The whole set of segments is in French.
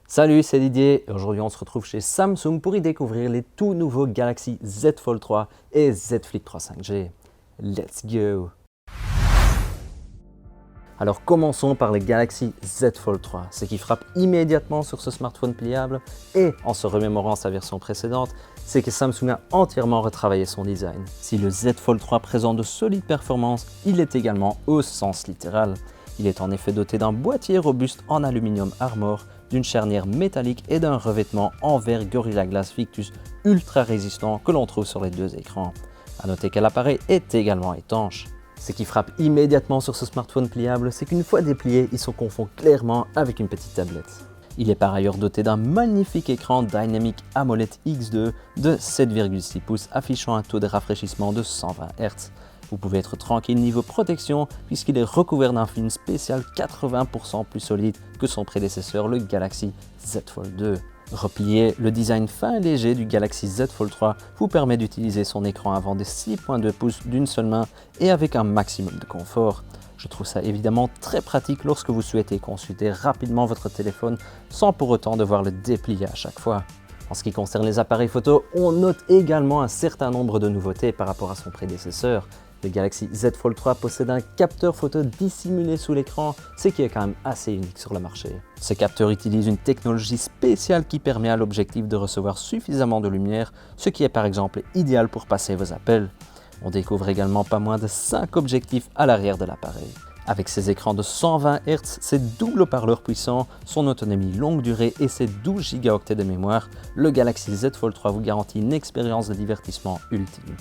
Salut, c'est Didier et aujourd'hui on se retrouve chez Samsung pour y découvrir les tout nouveaux Galaxy Z Fold 3 et Z Flip 3 5G. Let's go! Alors commençons par les Galaxy Z Fold 3. Ce qui frappe immédiatement sur ce smartphone pliable et en se remémorant sa version précédente, c'est que Samsung a entièrement retravaillé son design. Si le Z Fold 3 présente de solides performances, il est également au sens littéral. Il est en effet doté d'un boîtier robuste en aluminium Armor, d'une charnière métallique et d'un revêtement en verre Gorilla Glass Victus ultra résistant que l'on trouve sur les deux écrans. A noter que l'appareil est également étanche. Ce qui frappe immédiatement sur ce smartphone pliable, c'est qu'une fois déplié, il se confond clairement avec une petite tablette. Il est par ailleurs doté d'un magnifique écran Dynamic AMOLED X2 de 7,6 pouces affichant un taux de rafraîchissement de 120 Hz. Vous pouvez être tranquille niveau protection puisqu'il est recouvert d'un film spécial 80% plus solide que son prédécesseur le Galaxy Z Fold 2. Replié, le design fin et léger du Galaxy Z Fold 3 vous permet d'utiliser son écran avant de 6,2 pouces d'une seule main et avec un maximum de confort. Je trouve ça évidemment très pratique lorsque vous souhaitez consulter rapidement votre téléphone sans pour autant devoir le déplier à chaque fois. En ce qui concerne les appareils photo, on note également un certain nombre de nouveautés par rapport à son prédécesseur. Le Galaxy Z Fold 3 possède un capteur photo dissimulé sous l'écran, ce qui est quand même assez unique sur le marché. Ce capteur utilise une technologie spéciale qui permet à l'objectif de recevoir suffisamment de lumière, ce qui est par exemple idéal pour passer vos appels. On découvre également pas moins de 5 objectifs à l'arrière de l'appareil. Avec ses écrans de 120 Hz, ses doubles haut-parleurs puissants, son autonomie longue durée et ses 12 Go de mémoire, le Galaxy Z Fold 3 vous garantit une expérience de divertissement ultime.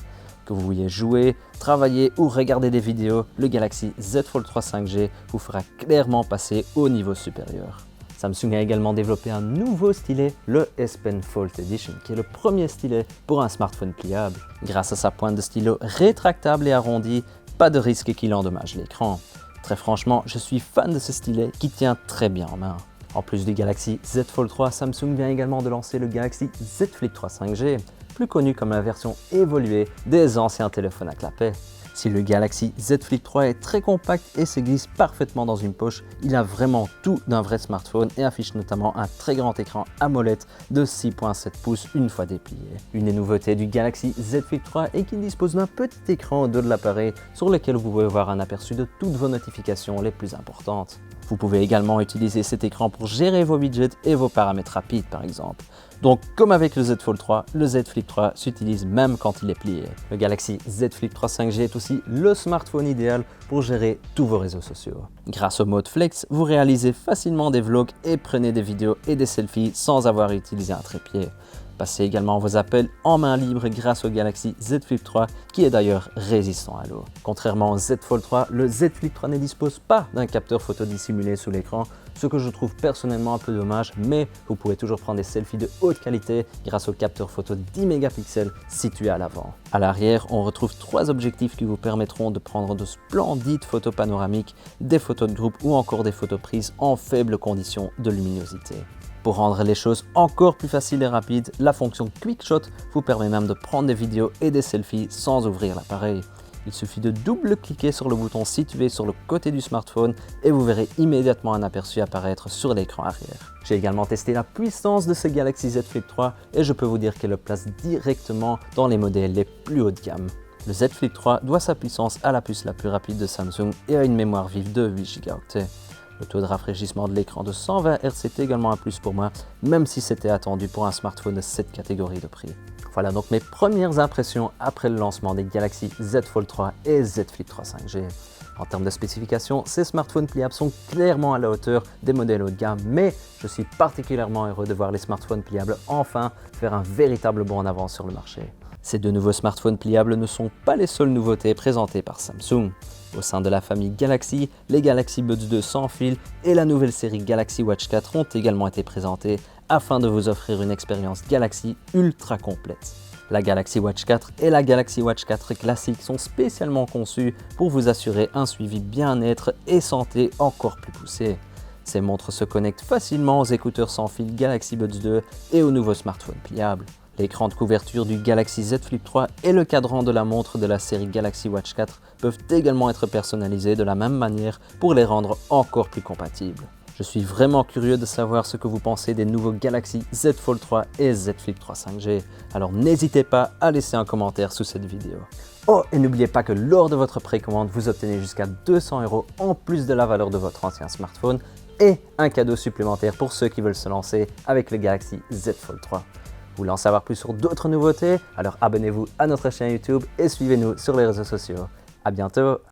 Que vous vouliez jouer, travailler ou regarder des vidéos, le Galaxy Z Fold 3 5G vous fera clairement passer au niveau supérieur. Samsung a également développé un nouveau stylet, le S Pen Fold Edition, qui est le premier stylet pour un smartphone pliable. Grâce à sa pointe de stylo rétractable et arrondie, pas de risque qu'il endommage l'écran. Très franchement, je suis fan de ce stylet qui tient très bien en main. En plus du Galaxy Z Fold 3, Samsung vient également de lancer le Galaxy Z Flip 3 5G, plus connu comme la version évoluée des anciens téléphones à clapet. Si le Galaxy Z Flip 3 est très compact et se glisse parfaitement dans une poche, il a vraiment tout d'un vrai smartphone et affiche notamment un très grand écran AMOLED de 6,7 pouces une fois déplié. Une des nouveautés du Galaxy Z Flip 3 est qu'il dispose d'un petit écran au dos de l'appareil sur lequel vous pouvez voir un aperçu de toutes vos notifications les plus importantes. Vous pouvez également utiliser cet écran pour gérer vos widgets et vos paramètres rapides par exemple. Donc comme avec le Z Fold 3, le Z Flip 3 s'utilise même quand il est plié. Le Galaxy Z Flip 3 5G est aussi le smartphone idéal pour gérer tous vos réseaux sociaux. Grâce au mode Flex, vous réalisez facilement des vlogs et prenez des vidéos et des selfies sans avoir à utiliser un trépied. Passez également vos appels en main libre grâce au Galaxy Z Flip 3 qui est d'ailleurs résistant à l'eau. Contrairement au Z Fold 3, le Z Flip 3 ne dispose pas d'un capteur photo dissimulé sous l'écran, ce que je trouve personnellement un peu dommage, mais vous pouvez toujours prendre des selfies de haute qualité grâce au capteur photo 10 mégapixels situé à l'avant. À l'arrière, on retrouve 3 objectifs qui vous permettront de prendre de splendides photos panoramiques, des photos de groupe ou encore des photos prises en faibles conditions de luminosité. Pour rendre les choses encore plus faciles et rapides, la fonction Quick Shot vous permet même de prendre des vidéos et des selfies sans ouvrir l'appareil. Il suffit de double-cliquer sur le bouton situé sur le côté du smartphone et vous verrez immédiatement un aperçu apparaître sur l'écran arrière. J'ai également testé la puissance de ce Galaxy Z Flip 3 et je peux vous dire qu'elle le place directement dans les modèles les plus haut de gamme. Le Z Flip 3 doit sa puissance à la puce la plus rapide de Samsung et à une mémoire vive de 8 Go. Le taux de rafraîchissement de l'écran de 120 Hz est également un plus pour moi, même si c'était attendu pour un smartphone de cette catégorie de prix. Voilà donc mes premières impressions après le lancement des Galaxy Z Fold 3 et Z Flip 3 5G. En termes de spécifications, ces smartphones pliables sont clairement à la hauteur des modèles haut de gamme, mais je suis particulièrement heureux de voir les smartphones pliables enfin faire un véritable bond en avant sur le marché. Ces deux nouveaux smartphones pliables ne sont pas les seules nouveautés présentées par Samsung. Au sein de la famille Galaxy, les Galaxy Buds 2 sans fil et la nouvelle série Galaxy Watch 4 ont également été présentés afin de vous offrir une expérience Galaxy ultra complète. La Galaxy Watch 4 et la Galaxy Watch 4 classique sont spécialement conçues pour vous assurer un suivi bien-être et santé encore plus poussé. Ces montres se connectent facilement aux écouteurs sans fil Galaxy Buds 2 et aux nouveaux smartphones pliables. L'écran de couverture du Galaxy Z Flip 3 et le cadran de la montre de la série Galaxy Watch 4 peuvent également être personnalisés de la même manière pour les rendre encore plus compatibles. Je suis vraiment curieux de savoir ce que vous pensez des nouveaux Galaxy Z Fold 3 et Z Flip 3 5G, alors n'hésitez pas à laisser un commentaire sous cette vidéo. Oh, et n'oubliez pas que lors de votre précommande, vous obtenez jusqu'à 200 € en plus de la valeur de votre ancien smartphone et un cadeau supplémentaire pour ceux qui veulent se lancer avec le Galaxy Z Fold 3. Vous voulez en savoir plus sur d'autres nouveautés? Alors abonnez-vous à notre chaîne YouTube et suivez-nous sur les réseaux sociaux. À bientôt!